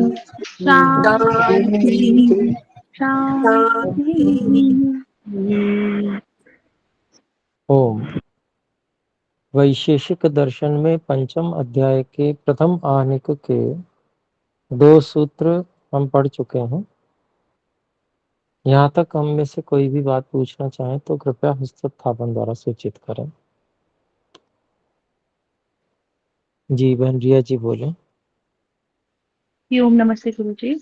शांति शांति। ओम। वैशेषिक दर्शन में पंचम अध्याय के प्रथम आहनिक के 2 सूत्र हम पढ़ चुके हैं। यहाँ तक हम में से कोई भी बात पूछना चाहे तो कृपया हस्तस्थापन द्वारा सूचित करें। जी बहन रिया जी बोले। ओम नमस्ते गुरुजी।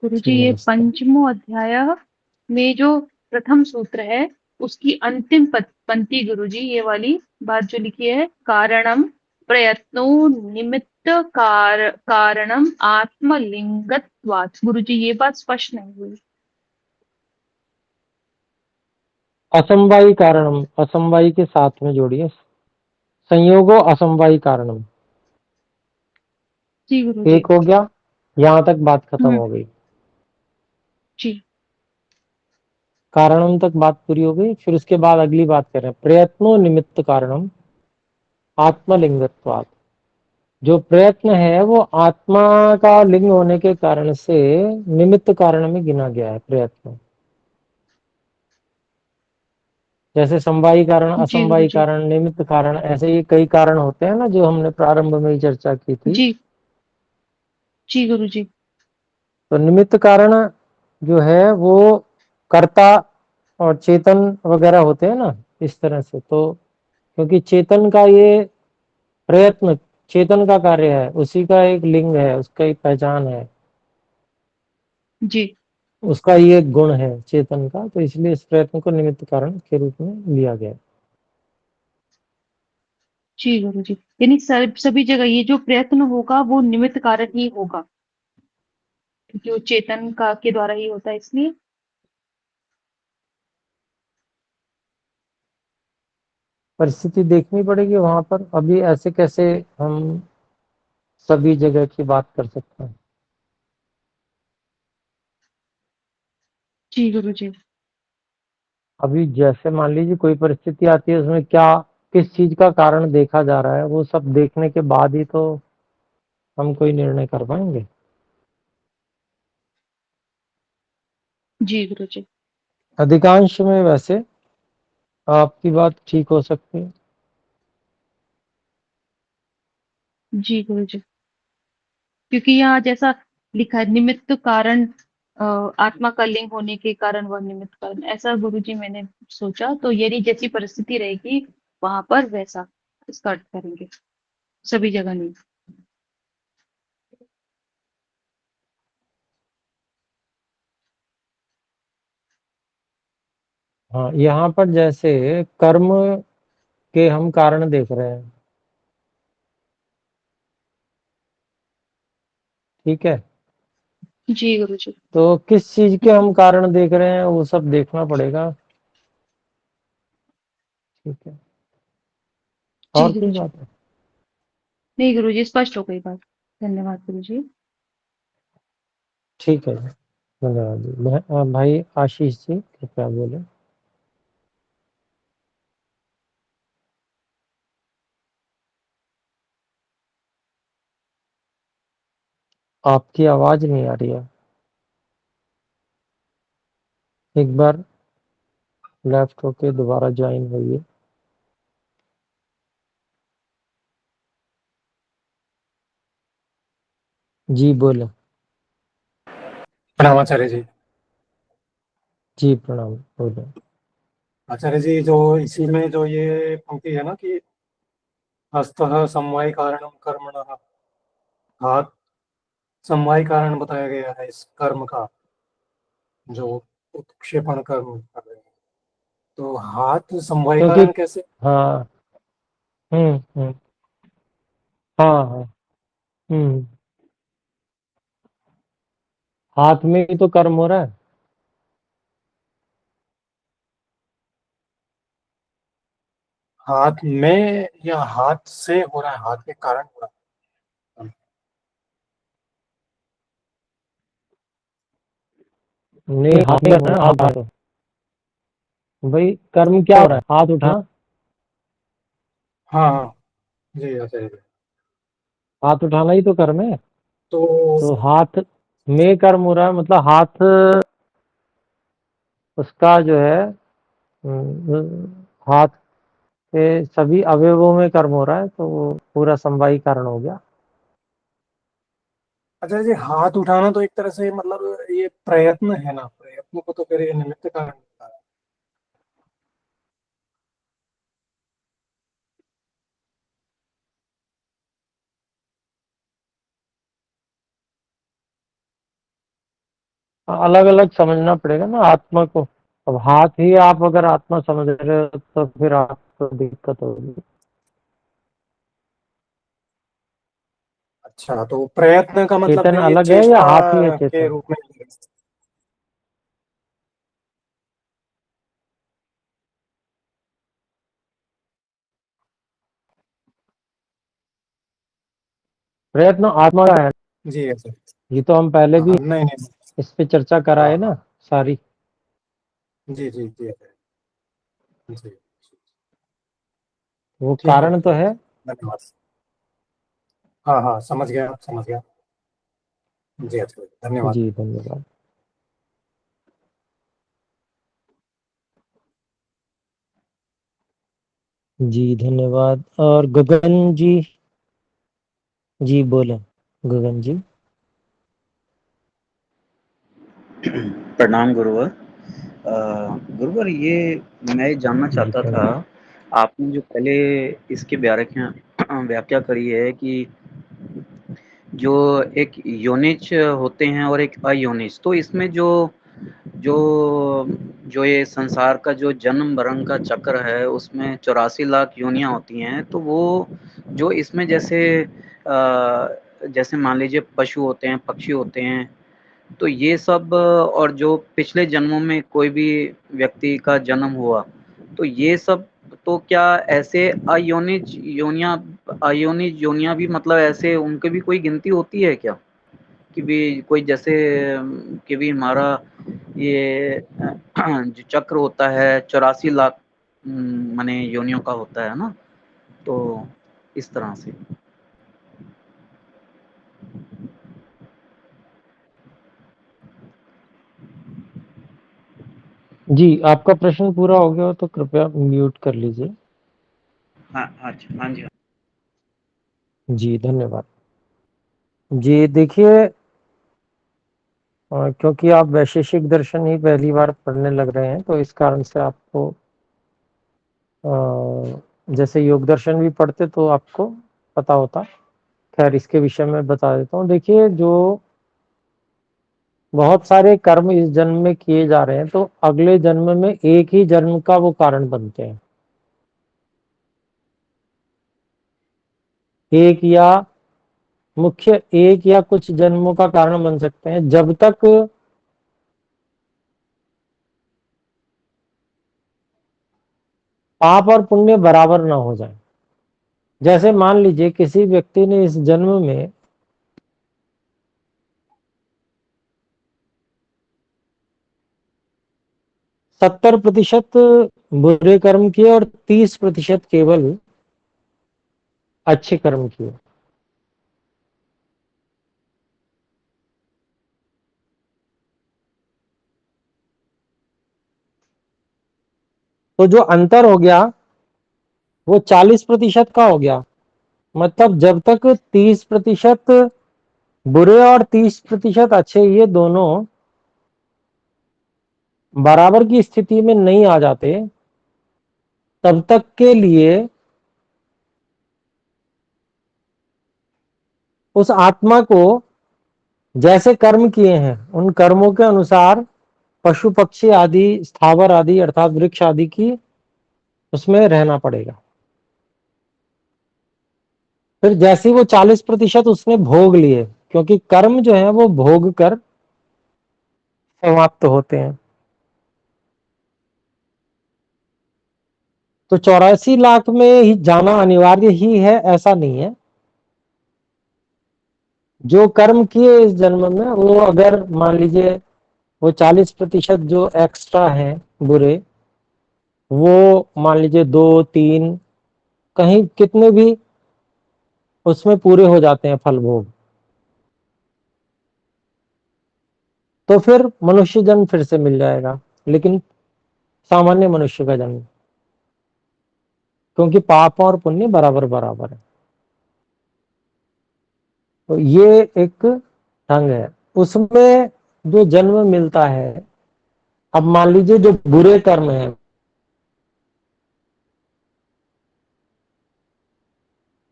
गुरुजी ये नमस्ते। पंचमो अध्याय में जो प्रथम सूत्र है उसकी अंतिम पंक्ति गुरुजी ये वाली बात जो लिखी है, कारणम प्रयत्नो निमित्त कारणम आत्मलिंगत्वात्। गुरुजी ये बात स्पष्ट नहीं हुई। असमवायी कारणम, असमवायी के साथ में जोड़िए, संयोगो असमवायी कारणम। जी गुरुजी। एक हो गया, यहाँ तक बात खत्म हो गई। जी कारणम तक बात पूरी हो गई। फिर उसके बाद अगली बात करें, प्रयत्नो निमित्त कारणम आत्मलिंगत्वात्। जो प्रयत्न है वो आत्मा का लिंग होने के कारण से निमित्त कारण में गिना गया है प्रयत्न। जैसे समवायी कारण, जी असमवायी गुरुजी। कारण, निमित्त कारण, ऐसे ही कई कारण होते हैं ना, जो हमने प्रारंभ में ही चर्चा की थी। जी जी गुरुजी। तो निमित्त कारण जो है वो कर्ता और चेतन वगैरह होते हैं ना, इस तरह से। तो क्योंकि चेतन का ये प्रयत्न चेतन का कार्य है, उसी का एक लिंग है, उसका एक पहचान है, जी उसका ये गुण है चेतन का, तो इसलिए इस प्रयत्न को निमित्त कारण के रूप में लिया गया। जी गुरुजी। यानी सभी जगह ये जो प्रयत्न होगा वो निमित्त कारण ही होगा, क्योंकि वो चेतन का के द्वारा ही होता है, इसलिए। परिस्थिति देखनी पड़ेगी वहां पर। अभी ऐसे कैसे हम सभी जगह की बात कर सकते हैं। जी गुरुजी। अभी जैसे मान लीजिए कोई परिस्थिति आती है, उसमें क्या किस चीज का कारण देखा जा रहा है, वो सब देखने के बाद ही तो हम कोई निर्णय कर पाएंगे। जी गुरुजी। अधिकांश में वैसे आपकी बात ठीक हो सकती है। जी गुरुजी। क्योंकि यहाँ जैसा लिखा है, निमित्त कारण आत्मा का लिंग होने के कारण वह निमित्त कारण, ऐसा गुरुजी मैंने सोचा। तो यदि जैसी परिस्थिति रहेगी वहां पर वैसा इसका अर्थ करेंगे, सभी जगह नहीं। हाँ, यहाँ पर जैसे कर्म के हम कारण देख रहे हैं, ठीक है। जी गुरुजी। तो किस चीज के हम कारण देख रहे हैं वो सब देखना पड़ेगा, ठीक है। जी और कोई गुरुजी। बात है? नहीं गुरुजी, स्पष्ट हो गई बात। धन्यवाद गुरुजी। ठीक है जी, धन्यवाद जी। भाई आशीष जी कृपया बोले। आपकी आवाज नहीं आ रही है, एक बार लेफ्ट होके दोबारा ज्वाइन होइए। जी बोले। प्रणाम आचार्य जी। जी प्रणाम, बोले। आचार्य जी, जो इसी में जो ये पंक्ति है ना कि हस्तः समवाय कारणम कर्मणः, हाथ समवाय कारण बताया गया है इस कर्म का, जो उत्क्षेपण कर्म कर रहे हैं। तो हाथ समवाय क्योंकि कारण कैसे? हाँ, हम्म, हाँ हाँ, हम्म, हाथ में ही तो कर्म हो रहा है। हाथ में या हाथ से हो रहा है, हाथ के कारण हो रहा है? नहीं, हाथ में है ना, हाथ उठा तो भाई कर्म क्या हो रहा है, हाथ उठाना। हाँ हाँ जी आचार्य जी। हाथ उठाना ही तो कर्म है। तो हाथ में कर्म हो रहा है, मतलब हाथ उसका जो है हाथ के सभी अवयवों में कर्म हो रहा है, तो वो पूरा समवायी कारण हो गया। अच्छा जी, हाथ उठाना तो एक तरह से मतलब ये प्रयत्न है ना, प्रयत्न को तो फिर ये निमित्त कारण होता है। अलग अलग समझना पड़ेगा ना आत्मा को। अब हाथ ही आप अगर आत्मा समझ रहे हो तो फिर आपको दिक्कत होगी। अच्छा, तो प्रयत्न का मतलब चेतन फिर ये अलग है या चेष्टा हाथ ही है के चेतन? रूप में। प्रयत्न आत्मा का है। जी ऐसे। ये तो हम पहले भी हाँ, नहीं नहीं। इस पे चर्चा हाँ कराए ना हाँ। सारी। जी जी जी ऐसे। जी। वो ठीक है, कारण तो ठीक है। है। धन्यवाद। हाँ हाँ, समझ गया, समझ गया। जी अच्छा, धन्यवाद। जी धन्यवाद। जी धन्यवाद। और गगन जी, जी बोले गगन जी। प्रणाम गुरुवर। गुरुवर, ये मैं जानना जी चाहता था, प्रणाम। आपने जो पहले इसकी व्याख्या व्याख्या करी है कि जो एक योनिज होते हैं और एक अयोनिज, तो इसमें जो जो जो ये संसार का जो जन्म मरण का चक्र है उसमें 84 लाख योनियां होती हैं, तो वो जो इसमें जैसे मान लीजिए पशु होते हैं, पक्षी होते हैं, तो ये सब और जो पिछले जन्मों में कोई भी व्यक्ति का जन्म हुआ, तो ये सब, तो क्या ऐसे अयोनिज योनियां भी, मतलब ऐसे उनके भी कोई गिनती होती है क्या? कि भी कोई जैसे कि भी हमारा ये जो चक्र होता है 84 लाख माने योनियों का होता है ना, तो इस तरह से। जी आपका प्रश्न पूरा हो गया हो तो कृपया म्यूट कर लीजिए। हाँ अच्छा, हाँ जी। जी धन्यवाद। जी देखिए, क्योंकि आप वैशेषिक दर्शन ही पहली बार पढ़ने लग रहे हैं तो इस कारण से आपको जैसे योग दर्शन भी पढ़ते तो आपको पता होता। खैर इसके विषय में बता देता हूँ। देखिए, जो बहुत सारे कर्म इस जन्म में किए जा रहे हैं तो अगले जन्म में एक ही जन्म का वो कारण बनते हैं। एक या मुख्य एक या कुछ जन्मों का कारण बन सकते हैं, जब तक पाप और पुण्य बराबर ना हो जाए। जैसे मान लीजिए किसी व्यक्ति ने इस जन्म में 70% बुरे कर्म किए और 30% केवल अच्छे कर्म किए, तो जो अंतर हो गया वो 40% का हो गया। मतलब जब तक 30% बुरे और 30% अच्छे ये दोनों बराबर की स्थिति में नहीं आ जाते, तब तक के लिए उस आत्मा को जैसे कर्म किए हैं उन कर्मों के अनुसार पशु पक्षी आदि स्थावर आदि अर्थात वृक्ष आदि की उसमें रहना पड़ेगा। फिर जैसे वो 40% उसने भोग लिए, क्योंकि कर्म जो है वो भोग कर समाप्त होते हैं, तो 84 लाख में ही जाना अनिवार्य ही है ऐसा नहीं है। जो कर्म किए इस जन्म में वो अगर मान लीजिए वो 40% जो एक्स्ट्रा है बुरे, वो मान लीजिए 2 3 कहीं कितने भी उसमें पूरे हो जाते हैं फल भोग, तो फिर मनुष्य जन्म फिर से मिल जाएगा, लेकिन सामान्य मनुष्य का जन्म, क्योंकि पाप और पुण्य बराबर बराबर है। तो ये एक ढंग है। उसमें जो जन्म मिलता है, अब मान लीजिए जो बुरे कर्म है,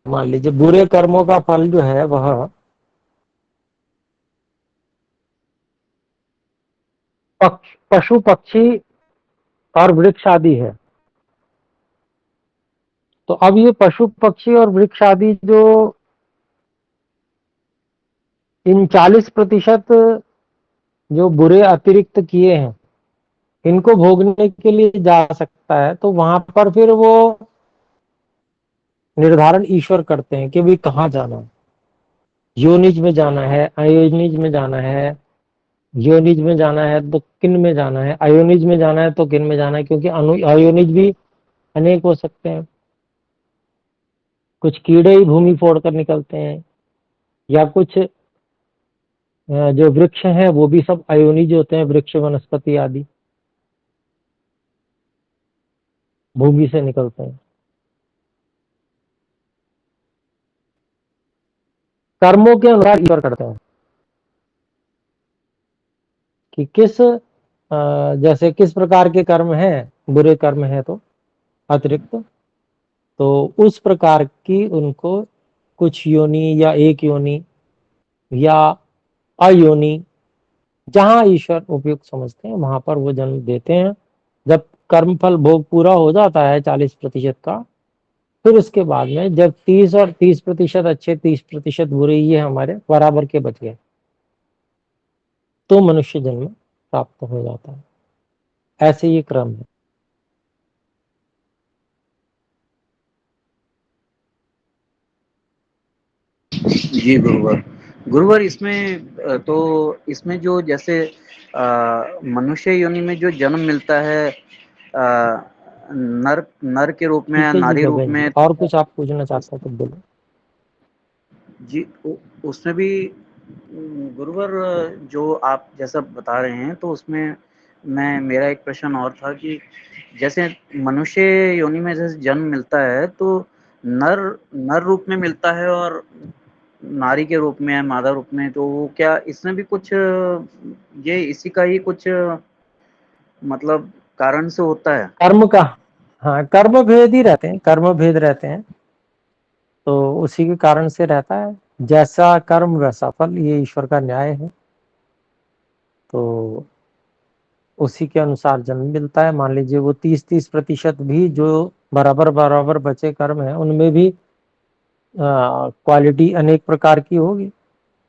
मान लीजिए बुरे कर्मों का फल जो है वह पशु पक्षी और वृक्ष आदि है। तो अब ये पशु पक्षी और वृक्ष आदि जो इन 40% जो बुरे अतिरिक्त किए हैं, इनको भोगने के लिए जा सकता है, तो वहां पर फिर वो निर्धारण ईश्वर करते हैं कि भाई कहाँ जाना है, योनिज में जाना है, अयोनिज में जाना है, योनिज में जाना है तो किन में जाना है, अयोनिज में जाना है तो किन में जाना है, क्योंकि अयोनिज भी अनेक हो सकते हैं। कुछ कीड़े ही भूमि फोड़ कर निकलते हैं, या कुछ जो वृक्ष हैं वो भी सब अयोनिज होते हैं, वृक्ष वनस्पति आदि भूमि से निकलते हैं। कर्मों के अनुसार ईश्वर करते हैं कि किस जैसे किस प्रकार के कर्म हैं, बुरे कर्म हैं तो अतिरिक्त, तो उस प्रकार की उनको कुछ योनि या एक योनि या अयोनि, जहां ईश्वर उपयुक्त समझते हैं वहां पर वो जन्म देते हैं। जब कर्मफल भोग पूरा हो जाता है 40% का, फिर उसके बाद में जब 30 और 30% अच्छे 30% बुरे, ये हमारे बराबर के बच गए, तो मनुष्य जन्म प्राप्त हो जाता है। ऐसे ये क्रम है। जी गुरुवर। गुरुवर, इसमें तो इसमें जो जैसे मनुष्य योनि में जो जन्म मिलता है नर नर के रूप में या ठीक है जी नारी रूप गगन जी, में, और कुछ आप पूछना चाहते हैं तो बोलो। जी उसमें भी गुरुवर जो आप जैसा बता रहे हैं, तो उसमें मैं मेरा एक प्रश्न और था कि जैसे मनुष्य योनि में जैसे जन्म मिलता है तो नर नर रूप में मिलता है और नारी के रूप में है, मादा रूप में, तो वो क्या इसमें भी कुछ ये इसी का ही कुछ मतलब कारण से होता है? कर्म का, हाँ कर्म भेद ही रहते हैं, कर्म भेद रहते हैं, तो उसी के कारण से रहता है। जैसा कर्म वैसा फल, ये ईश्वर का न्याय है। तो उसी के अनुसार जन्म मिलता है। मान लीजिए वो 30-30% भी जो बराबर बराबर बचे कर्म है, उनमें भी क्वालिटी अनेक प्रकार की होगी।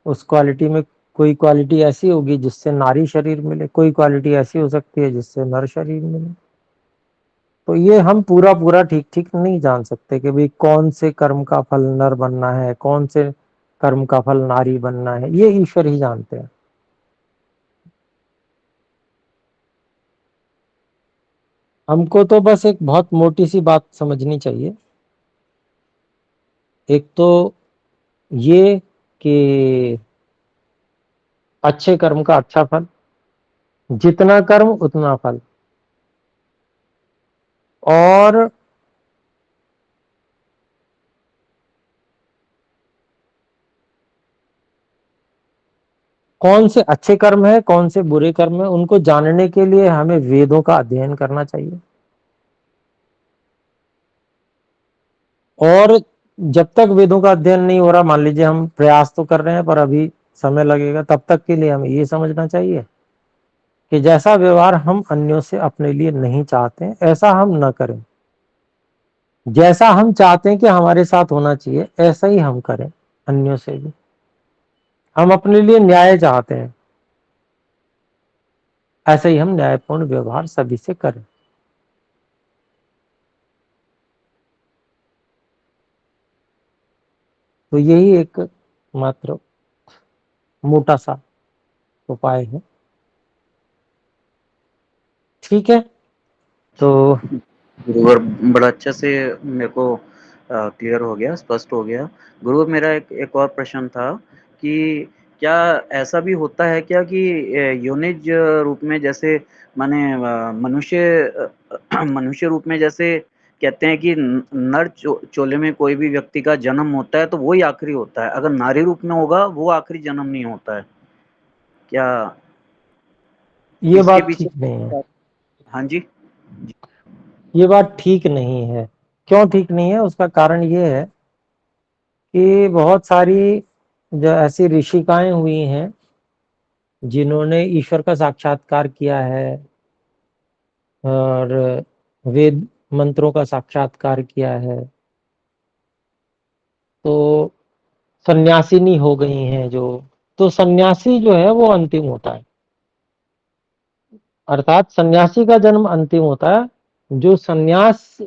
उस क्वालिटी में कोई क्वालिटी ऐसी होगी जिससे नारी शरीर मिले, कोई क्वालिटी ऐसी हो सकती है जिससे नर शरीर मिले। तो ये हम पूरा पूरा ठीक ठीक नहीं जान सकते कि भाई कौन से कर्म का फल नर बनना है, कौन से कर्म का फल नारी बनना है, ये ईश्वर ही जानते हैं। हमको तो बस एक बहुत मोटी सी बात समझनी चाहिए। एक तो ये कि अच्छे कर्म का अच्छा फल, जितना कर्म उतना फल, और कौन से अच्छे कर्म है कौन से बुरे कर्म है, उनको जानने के लिए हमें वेदों का अध्ययन करना चाहिए। और जब तक वेदों का अध्ययन नहीं हो रहा, मान लीजिए हम प्रयास तो कर रहे हैं पर अभी समय लगेगा, तब तक के लिए हमें ये समझना चाहिए कि जैसा व्यवहार हम अन्यों से अपने लिए नहीं चाहते ऐसा हम न करें, जैसा हम चाहते हैं कि हमारे साथ होना चाहिए ऐसा ही हम करें अन्यों से भी। हम अपने लिए न्याय चाहते हैं, ऐसे ही हम न्यायपूर्ण व्यवहार सभी से करें। तो यही एक मात्र मोटा सा उपाय है। ठीक है, तो गुरुवर बड़ा अच्छा से मेरे को क्लियर हो गया, स्पष्ट हो गया। गुरुवर, मेरा एक और प्रश्न था कि क्या ऐसा भी होता है क्या कि योनिज रूप में, जैसे माने मनुष्य रूप में, जैसे कहते हैं कि नर चोले में कोई भी व्यक्ति का जन्म होता है तो वो ही आखिरी होता है, अगर नारी रूप में होगा वो आखिरी जन्म नहीं होता है क्या? ये इसके बात पीछे? ठीक नहीं है। हाँ जी। ये बात ठीक नहीं है। क्यों ठीक नहीं है? उसका कारण ये है कि बहुत सारी जो ऐसी ऋषिकाएं हुई हैं जिन्होंने ईश्वर का साक्षात्कार किया है और वेद मंत्रों का साक्षात्कार किया है, तो सन्यासिनी हो गई हैं जो, तो सन्यासी जो है वो अंतिम होता है। अर्थात सन्यासी का जन्म अंतिम होता है जो सन्यास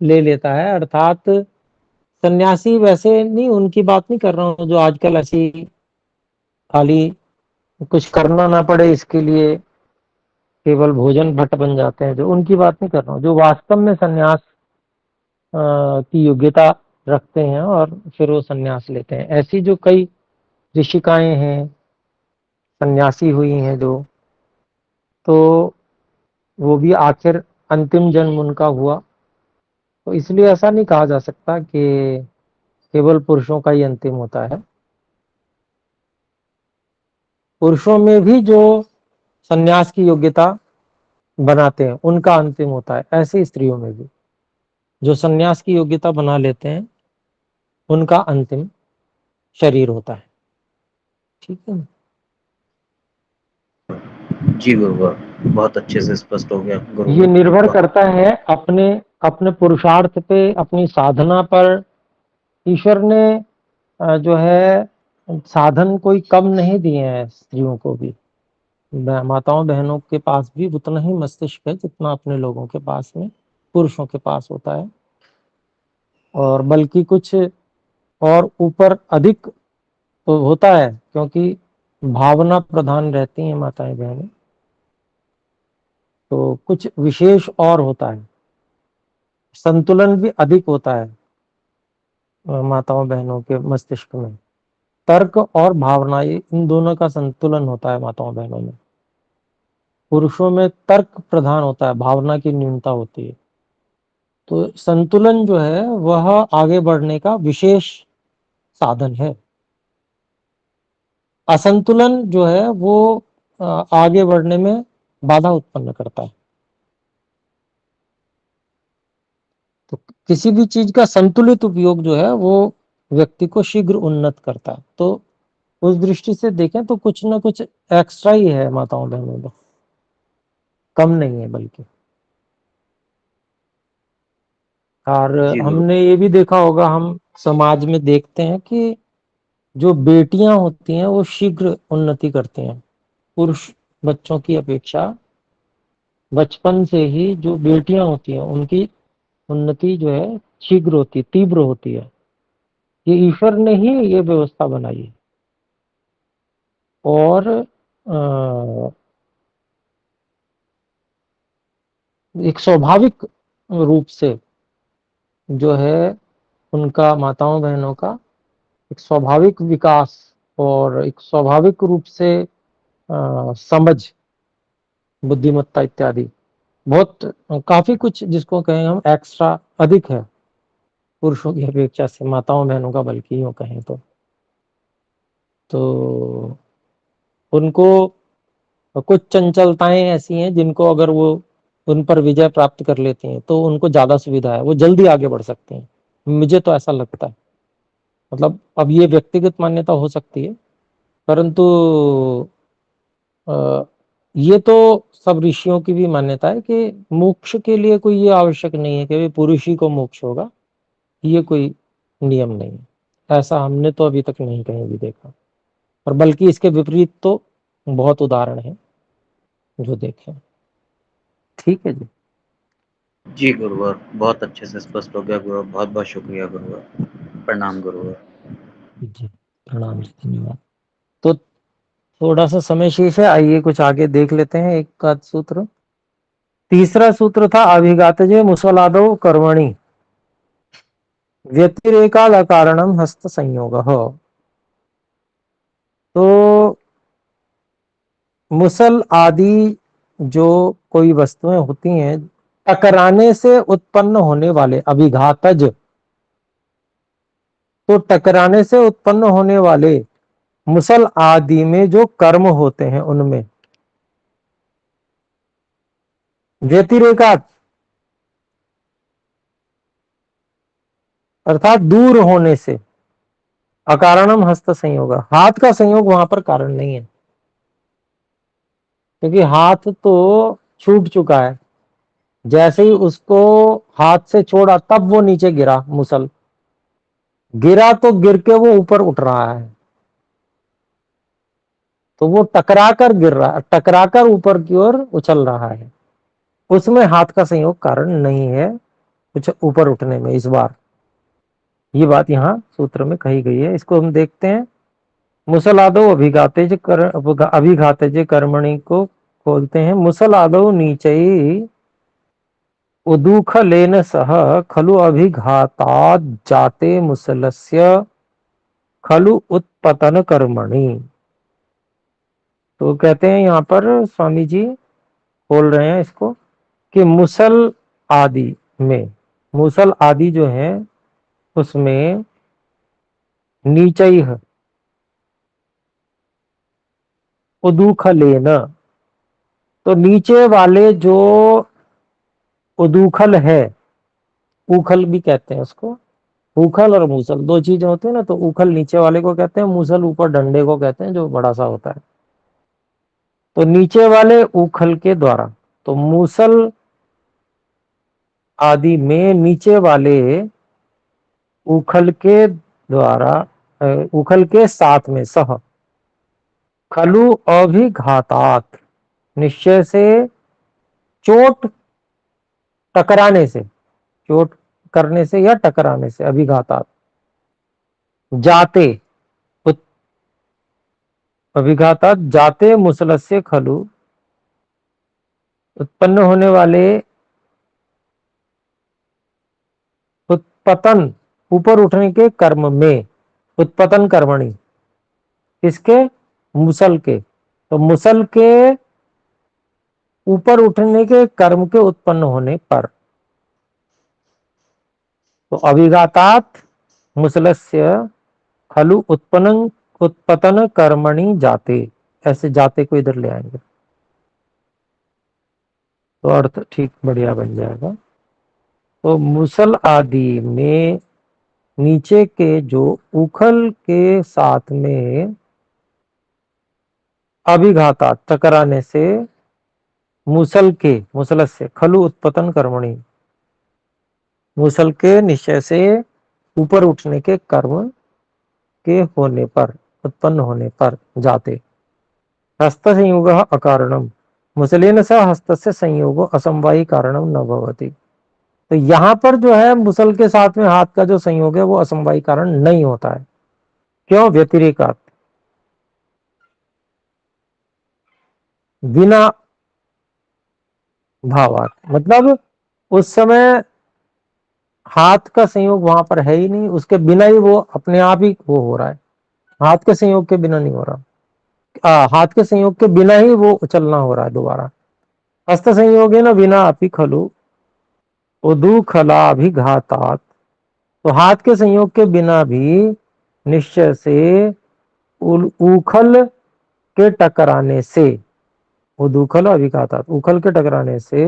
ले लेता है। अर्थात सन्यासी वैसे नहीं, उनकी बात नहीं कर रहा हूँ जो आजकल ऐसी खाली कुछ करना ना पड़े इसके लिए केवल भोजन भट्ट बन जाते हैं, जो उनकी बात नहीं कर रहा हूँ, जो वास्तव में सन्यास की योग्यता रखते हैं और फिर वो सन्यास लेते हैं। ऐसी जो कई ऋषिकाएं हैं, सन्यासी हुई हैं जो, तो वो भी आखिर अंतिम जन्म उनका हुआ। तो इसलिए ऐसा नहीं कहा जा सकता कि केवल पुरुषों का ही अंतिम होता है। पुरुषों में भी जो सन्यास की योग्यता बनाते हैं उनका अंतिम होता है, ऐसे स्त्रियों में भी जो सन्यास की योग्यता बना लेते हैं उनका अंतिम शरीर होता है। ठीक है ना? जी गुरुवर, बहुत अच्छे से स्पष्ट हो गया ये गुरुवर। निर्भर करता है अपने अपने पुरुषार्थ पे, अपनी साधना पर। ईश्वर ने जो है साधन कोई कम नहीं दिए हैं स्त्रियों को भी। माताओं बहनों के पास भी उतना ही मस्तिष्क है जितना अपने लोगों के पास में, पुरुषों के पास होता है, और बल्कि कुछ और ऊपर अधिक तो होता है, क्योंकि भावना प्रधान रहती हैं माताएं बहनें, तो कुछ विशेष और होता है। संतुलन भी अधिक होता है माताओं बहनों के मस्तिष्क में। तर्क और भावना, ये इन दोनों का संतुलन होता है माताओं बहनों में। पुरुषों में तर्क प्रधान होता है, भावना की न्यूनता होती है। तो संतुलन जो है वह आगे बढ़ने का विशेष साधन है। असंतुलन जो है वो आगे बढ़ने में बाधा उत्पन्न करता है। तो किसी भी चीज का संतुलित उपयोग जो है वो व्यक्ति को शीघ्र उन्नत करता है। तो उस दृष्टि से देखें तो कुछ ना कुछ एक्स्ट्रा ही है माताओं बहनों में, कम नहीं है बल्कि। और जी गुरु। हमने ये भी देखा होगा, हम समाज में देखते हैं कि जो बेटियां होती हैं वो शीघ्र उन्नति करती हैं पुरुष बच्चों की अपेक्षा। बचपन से ही जो बेटियां होती हैं उनकी उन्नति जो है शीघ्र होती है, तीव्र होती है। ये ईश्वर ने ही ये व्यवस्था बनाई है। और एक स्वाभाविक रूप से जो है उनका, माताओं बहनों का एक स्वाभाविक विकास और एक स्वाभाविक रूप से समझ, बुद्धिमत्ता इत्यादि बहुत काफी कुछ जिसको कहें हम एक्स्ट्रा अधिक है पुरुषों की अपेक्षा से, माताओं बहनों का बल्कि यूं कहें तो उनको कुछ चंचलताएं ऐसी हैं जिनको अगर वो उन पर विजय प्राप्त कर लेती हैं तो उनको ज्यादा सुविधा है, वो जल्दी आगे बढ़ सकती हैं। मुझे तो ऐसा लगता है। मतलब अब ये व्यक्तिगत मान्यता हो सकती है, परंतु ये तो सब ऋषियों की भी मान्यता है कि मोक्ष के लिए कोई ये आवश्यक नहीं है कि पुरुष ही को मोक्ष होगा। ये कोई नियम नहीं है, ऐसा हमने तो अभी तक नहीं कहीं भी देखा। और बल्कि इसके विपरीत तो बहुत उदाहरण है जो देखे। ठीक है जी। जी गुरुवर, बहुत अच्छे से स्पष्ट हो गया गुरुवर, बहुत बहुत शुक्रिया गुरुवर। प्रणाम गुरुवर। जी प्रणाम जी, धन्यवाद। तो थोड़ा सा समय शेष है, आइए कुछ आगे देख लेते हैं एक आध सूत्र। तीसरा सूत्र था अभिघातजे मुसलादो कर्मणि व्यतिरेकाल कारणम हस्त संयोग। तो मुसल आदि जो कोई वस्तुएं होती हैं, टकराने से उत्पन्न होने वाले अभिघातज, तो टकराने से उत्पन्न होने वाले मुसल आदि में जो कर्म होते हैं उनमें व्यतिरेकात, अर्थात दूर होने से, अकारणम हस्त संयोग, हाथ का संयोग वहां पर कारण नहीं है, क्योंकि हाथ तो छूट चुका है। जैसे ही उसको हाथ से छोड़ा तब वो नीचे गिरा, मुसल गिरा तो गिर के वो ऊपर उठ रहा है, तो वो टकरा कर गिर रहा, टकरा कर ऊपर की ओर उछल रहा है, उसमें हाथ का संयोग कारण नहीं है कुछ ऊपर उठने में। इस बार ये बात यहाँ सूत्र में कही गई है, इसको हम देखते हैं। मुसलादो अभिघातेज कर्मणि को खोलते हैं। मुसलादो नीचई उदूखलेन सह खलु अभिघातात् जाते मुसलस्य खलु उत्पतन कर्मणि। तो कहते हैं यहाँ पर स्वामी जी बोल रहे हैं इसको कि मुसल आदि में, मुसल आदि जो है उसमें नीचई उदूखलेन, तो नीचे वाले जो उदूखल है, उखल भी कहते हैं उसको, उखल और मूसल दो चीजें होती है ना, तो उखल नीचे वाले को कहते हैं, मूसल ऊपर डंडे को कहते हैं जो बड़ा सा होता है। तो नीचे वाले उखल के द्वारा, तो मूसल आदि में नीचे वाले उखल के द्वारा, उखल के साथ में सह खलु अभिघातात, निश्चय से, चोट टकराने से, चोट करने से या टकराने से, अभिघातात, जाते अभिघातात जाते मुसलस्य खलु, उत्पन्न होने वाले, उत्पतन ऊपर उठने के कर्म में, उत्पतन कर्मणि, किसके, मुसल के, तो मुसल के ऊपर उठने के कर्म के उत्पन्न होने पर, तो अभिघातात मुसलस्य खलु उत्पतन कर्मणि जाते, ऐसे जाते को इधर ले आएंगे तो अर्थ ठीक बढ़िया बन जाएगा। तो मुसल आदि में नीचे के जो उखल के साथ में अभिघाता टकराने से, मुसल के, मुसल से खलु उत्पतन कर्मणि, मुसल के निश्चय से ऊपर उठने के कर्म के होने पर, उत्पन्न होने पर, जाते हस्त संयोग अकारणम, मुसलेन सह हस्त से संयोग असमवायी कारणम न भवति। तो यहां पर जो है मुसल के साथ में हाथ का जो संयोग है वो असमवायी कारण नहीं होता है। क्यों, व्यतिरेकात, बिना भावात, मतलब उस समय हाथ का संयोग वहां पर है ही नहीं, उसके बिना ही वो अपने आप ही वो हो रहा है, हाथ के संयोग के बिना नहीं हो रहा, हाथ के संयोग के बिना ही वो उछलना हो रहा है दोबारा। हस्त संयोग है ना बिना अपि खलु उदूखलाभिघातात, तो हाथ के संयोग के बिना भी निश्चय से उखल के टकराने से, उदूखल अभिघातात, उखल के टकराने से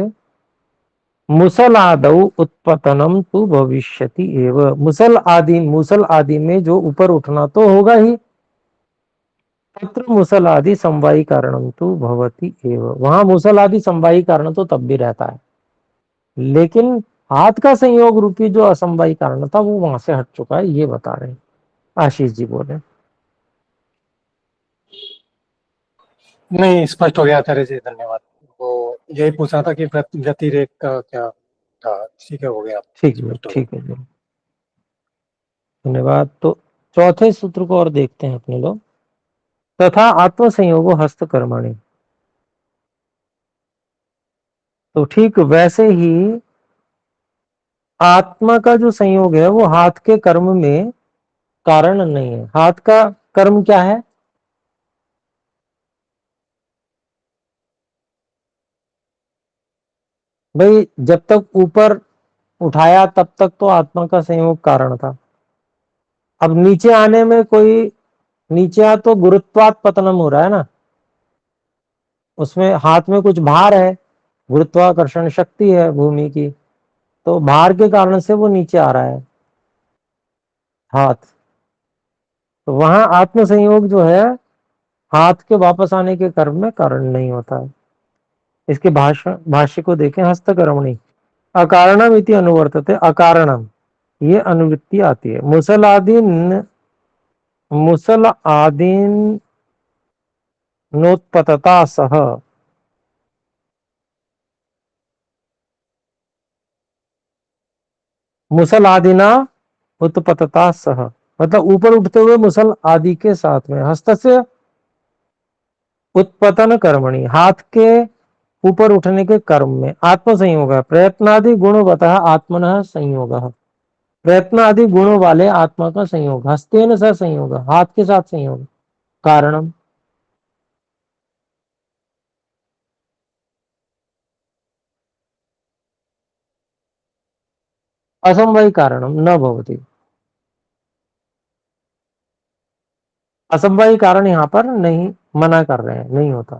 मुसलादौ उत्पतनम तु भविष्यति एव, मुसल आदि में जो ऊपर उठना तो होगा ही, तत्र मुसल आदि समवायी कारणम तो भवति एव, वहां मुसल आदि समवायी कारण तो तब भी रहता है, लेकिन हाथ का संयोग रूपी जो असमवायी कारण था वो वहां से हट चुका है, ये बता रहे हैं। आशीष जी बोले। नहीं, स्पष्ट हो गया आचार्य जी, धन्यवाद। वो यही पूछना था कि व्यतिरेक का क्या था। ठीक है, हो गया, ठीक है, स्पष्ट हो गया। ठीक है, धन्यवाद। तो चौथे सूत्र को और देखते हैं अपने लोग। तथा आत्म संयोगो हस्त कर्मणि, तो ठीक वैसे ही आत्मा का जो संयोग है वो हाथ के कर्म में कारण नहीं है। हाथ का कर्म क्या है, भाई जब तक ऊपर उठाया तब तक तो आत्मा का संयोग कारण था। अब नीचे आने में कोई, नीचे आ तो गुरुत्वात पतनम हो रहा है ना, उसमें हाथ में कुछ भार है, गुरुत्वाकर्षण शक्ति है भूमि की, तो भार के कारण से वो नीचे आ रहा है हाथ। तो वहां आत्म संयोग जो है हाथ के वापस आने के कर्म में कारण नहीं होता है। इसके भाष्य को देखें, हस्तकर्मणि अकारणम इति अनुवर्तते, अकारणम ये अनुवृत्ति आती है। मुसल आदीन नोत्पतता सह, मुसल आदिना उत्पतता सह, मतलब ऊपर उठते हुए मुसल आदि के साथ में, हस्त से उत्पतन कर्मणि हाथ के ऊपर उठने के कर्म में आत्म संयोग है। प्रयत्नादि गुणवतः आत्मनः संयोग, प्रयत्न आदि गुणों वाले आत्मा का संयोग, हस्तेन सह संयोग हाथ के साथ संयोग, कारणम असमवाय कारणम न भवति। असमवाय कारण यहाँ पर नहीं मना कर रहे हैं, नहीं होता।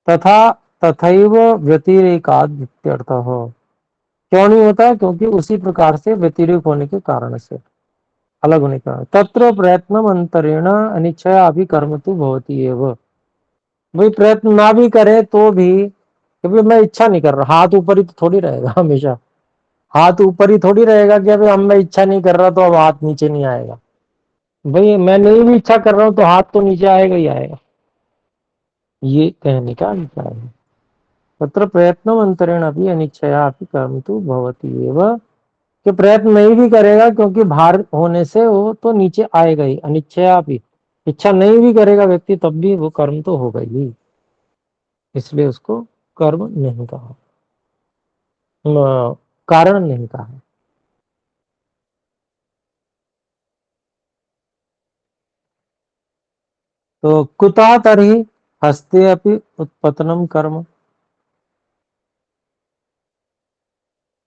तथा तथैव व्यतिरेकाद इत्यर्थः, क्यों नहीं होता? क्योंकि उसी प्रकार से व्यतिरेक होने के कारण से, अलग होने का। तत्र प्रयत्न अंतरेण अनिच्छया अभी कर्म तो भवती एव, भाई प्रयत्न ना भी करे तो भी, क्योंकि मैं इच्छा नहीं कर रहा, हाथ ऊपर ही तो थोड़ी रहेगा हमेशा, हाथ ऊपर ही थोड़ी रहेगा कि अभी हम मैं इच्छा नहीं कर रहा तो अब हाथ नीचे नहीं आएगा। भाई मैं नहीं भी इच्छा कर रहा हूं तो हाथ तो नीचे आएगा ही आएगा, ये कहने का अभिप्राय है। तत्र प्रयत्न अंतरेण अभी अनिच्छया अभी कर्म तो भवती एव, कि प्रयत्न नहीं भी करेगा क्योंकि भार होने से वो तो नीचे आएगा ही, अनिच्छया भी, इच्छा नहीं भी करेगा व्यक्ति तब भी वो कर्म तो होगा ही, इसलिए उसको कर्म नहीं कहा, कारण नहीं कहा। तो कुतः तर्हि हस्ते अपि उत्पतनम कर्म,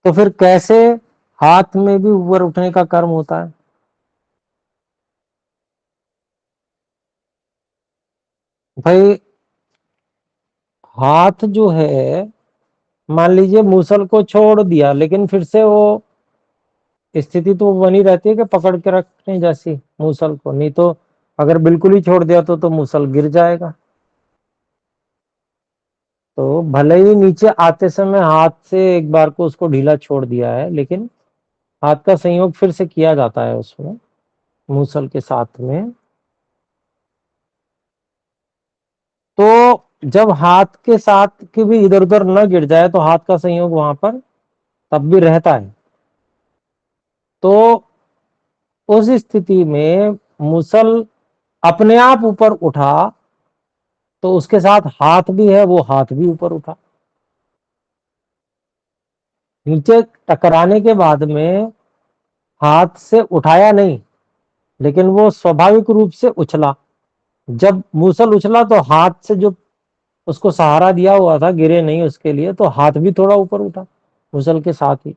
तो फिर कैसे हाथ में भी ऊपर उठने का कर्म होता है? भाई हाथ जो है, मान लीजिए मूसल को छोड़ दिया लेकिन फिर से वो स्थिति तो बनी रहती है कि पकड़ के रखने जैसी मूसल को, नहीं तो अगर बिल्कुल ही छोड़ दिया तो मूसल गिर जाएगा। तो भले ही नीचे आते समय हाथ से एक बार को उसको ढीला छोड़ दिया है, लेकिन हाथ का संयोग फिर से किया जाता है उसमें मूसल के साथ में। तो जब हाथ के साथ की भी इधर उधर न गिर जाए तो हाथ का संयोग वहां पर तब भी रहता है। तो उस स्थिति में मूसल अपने आप ऊपर उठा तो उसके साथ हाथ भी है, वो हाथ भी ऊपर उठा। नीचे टकराने के बाद में हाथ से उठाया नहीं, लेकिन वो स्वाभाविक रूप से उछला। जब मूसल उछला तो हाथ से जो उसको सहारा दिया हुआ था, गिरे नहीं उसके लिए, तो हाथ भी थोड़ा ऊपर उठा मूसल के साथ ही।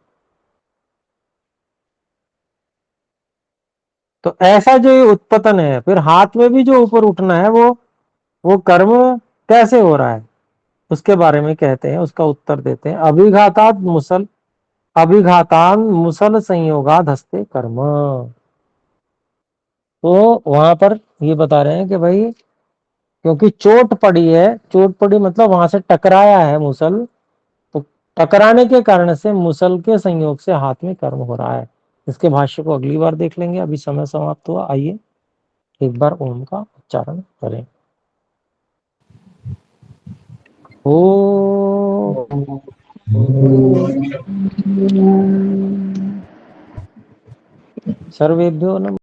तो ऐसा जो ये उत्पतन है, फिर हाथ में भी जो ऊपर उठना है वो कर्म कैसे हो रहा है उसके बारे में कहते हैं, उसका उत्तर देते हैं। अभिघातान मुसल संयोगाद हस्ते कर्म। तो वहां पर ये बता रहे हैं कि भाई क्योंकि चोट पड़ी है, चोट पड़ी मतलब वहां से टकराया है मूसल, तो टकराने के कारण से मूसल के संयोग से हाथ में कर्म हो रहा है। इसके भाष्य को अगली बार देख लेंगे, अभी समय समाप्त हुआ। आइए एक बार ओम का उच्चारण करें। ओ सर्वेभ्यो नमः।